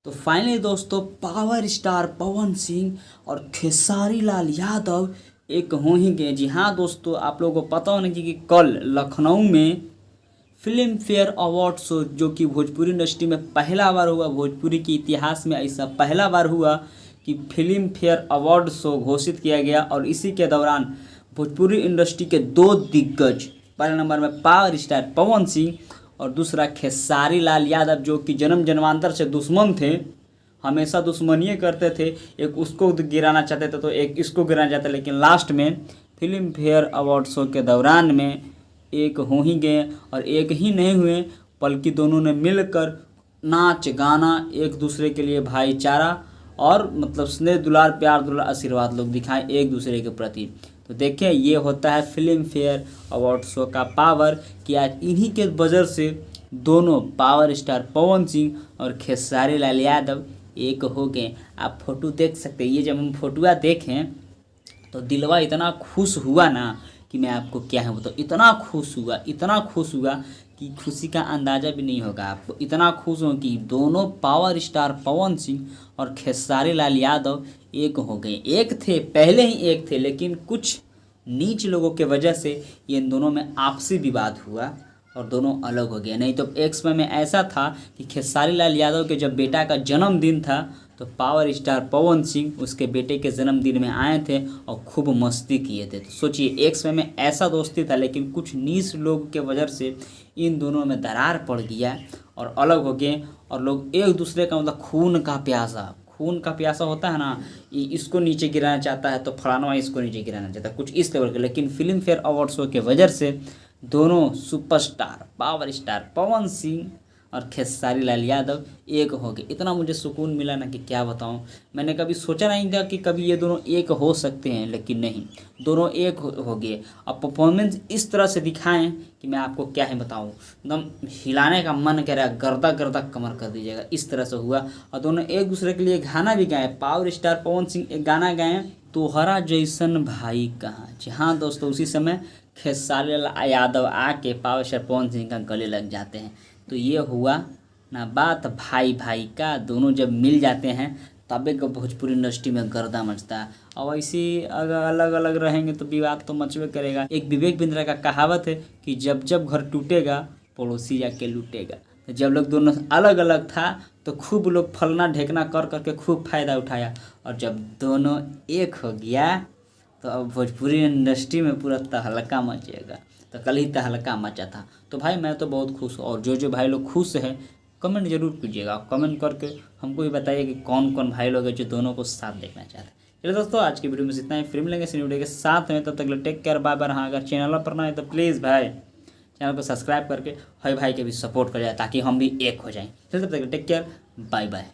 तो फाइनली दोस्तों power star Pawan Singh और खेसारी लाल यादव एक हो ही गए। जी हाँ दोस्तों, आप लोगों को पता होना चाहिए कि कल लखनऊ में फिल्म फेयर अवार्ड शो जो कि भोजपुरी इंडस्ट्री में पहला बार हुआ, भोजपुरी के इतिहास में ऐसा पहला बार हुआ कि फिल्म फेयर अवार्ड शो घोषित किया गया। और इसी के दौरान भोजपुरी इंडस्ट्री के दो दिग्गज, पहले नंबर में पावर स्टार पवन सिंह और दूसरा खेसारी लाल यादव, जो कि जन्म जन्मांतर से दुश्मन थे, हमेशा दुश्मनी करते थे, एक उसको गिराना चाहते थे तो एक इसको गिराना चाहते, लेकिन लास्ट में फिल्म फेयर अवार्ड शो के दौरान में एक हो ही गए। और एक ही नहीं हुए बल्कि दोनों ने मिलकर नाच गाना, एक दूसरे के लिए भाईचारा और मतलब स्नेह दुलार प्यार दुलार आशीर्वाद लोग दिखाएं एक दूसरे के प्रति। तो देखें, ये होता है फिल्म फेयर अवार्ड शो का पावर कि आज इन्हीं के वजह से दोनों पावर स्टार पवन सिंह और खेसारी लाल यादव एक हो गए। आप फोटो देख सकते हैं। ये जब हम फोटोआ देखें तो दिलवा इतना खुश हुआ ना कि मैं आपको क्या है बताऊँ। इतना खुश हुआ कि खुशी का अंदाज़ा भी नहीं होगा आपको। इतना खुश हो कि दोनों पावर स्टार पवन सिंह और खेसारी लाल यादव एक हो गए। एक थे, पहले ही एक थे, लेकिन कुछ नीच लोगों के वजह से ये इन दोनों में आपसी विवाद हुआ और दोनों अलग हो गए। नहीं तो एक समय में ऐसा था कि खेसारी लाल यादव के जब बेटा का जन्मदिन था तो पावर स्टार पवन सिंह उसके बेटे के जन्मदिन में आए थे और खूब मस्ती किए थे। तो सोचिए, एक समय में ऐसा दोस्ती था, लेकिन कुछ नीच लोग के वजह से इन दोनों में दरार पड़ गया और अलग हो गए। और लोग एक दूसरे का मतलब खून का प्यासा होता है ना, इसको नीचे गिराना चाहता है तो फलाना इसको नीचे गिराना चाहता है, कुछ इस लेवल के। लेकिन फिल्म फेयर अवार्ड शो के वजह से दोनों superstar power star Pawan Singh और खेसारी लाल यादव एक हो गए। इतना मुझे सुकून मिला ना कि क्या बताऊं। मैंने कभी सोचा नहीं था कि कभी ये दोनों एक हो सकते हैं, लेकिन नहीं, दोनों एक हो गए। अब परफॉर्मेंस इस तरह से दिखाएं कि मैं आपको क्या है बताऊं, एकदम हिलाने का मन कर रहा है, गर्दा गर्दा कमर कर दीजिएगा, इस तरह से हुआ। और दोनों एक दूसरे के लिए गाना भी गाए। पावर स्टार पवन सिंह एक गाना गाए, तोहरा जैसन भाई कहाँ। जी हाँ दोस्तों, उसी समय खेसारी लाल यादव आके पावर स्टार पवन सिंह का गले लग जाते हैं। तो ये हुआ ना बात भाई भाई का। दोनों जब मिल जाते हैं तब एक भोजपुरी इंडस्ट्री में गर्दा मचता है। और ऐसे अगर अलग अलग रहेंगे तो विवाद तो मचबे करेगा। एक विवेक बिंद्रा का कहावत है कि जब जब घर टूटेगा पड़ोसी जाके लूटेगा। तो जब लोग दोनों अलग अलग था तो खूब लोग फलना ढेकना कर करके खूब फायदा उठाया, और जब दोनों एक हो गया तो अब भोजपुरी इंडस्ट्री में पूरा तहलका मचेगा। तो कल ही तहलका मचा था। तो भाई मैं तो बहुत खुश हूँ, और जो भाई लोग खुश हैं कमेंट जरूर कीजिएगा। कमेंट करके हमको भी बताइए कि कौन कौन भाई लोग हैं जो दोनों को साथ देखना चाहते हैं। चलिए दोस्तों, आज की वीडियो में इतना ही। फिर मिलेंगे इस वीडियो के साथ में, तब तक टेक केयर, बाय बाय। हाँ, अगर चैनल पर ना है तो प्लीज़ भाई चैनल को सब्सक्राइब करके भाई के भी सपोर्ट कर जाए ताकि हम भी एक हो जाएँ। चलिए तब तक टेक केयर, बाय बाय।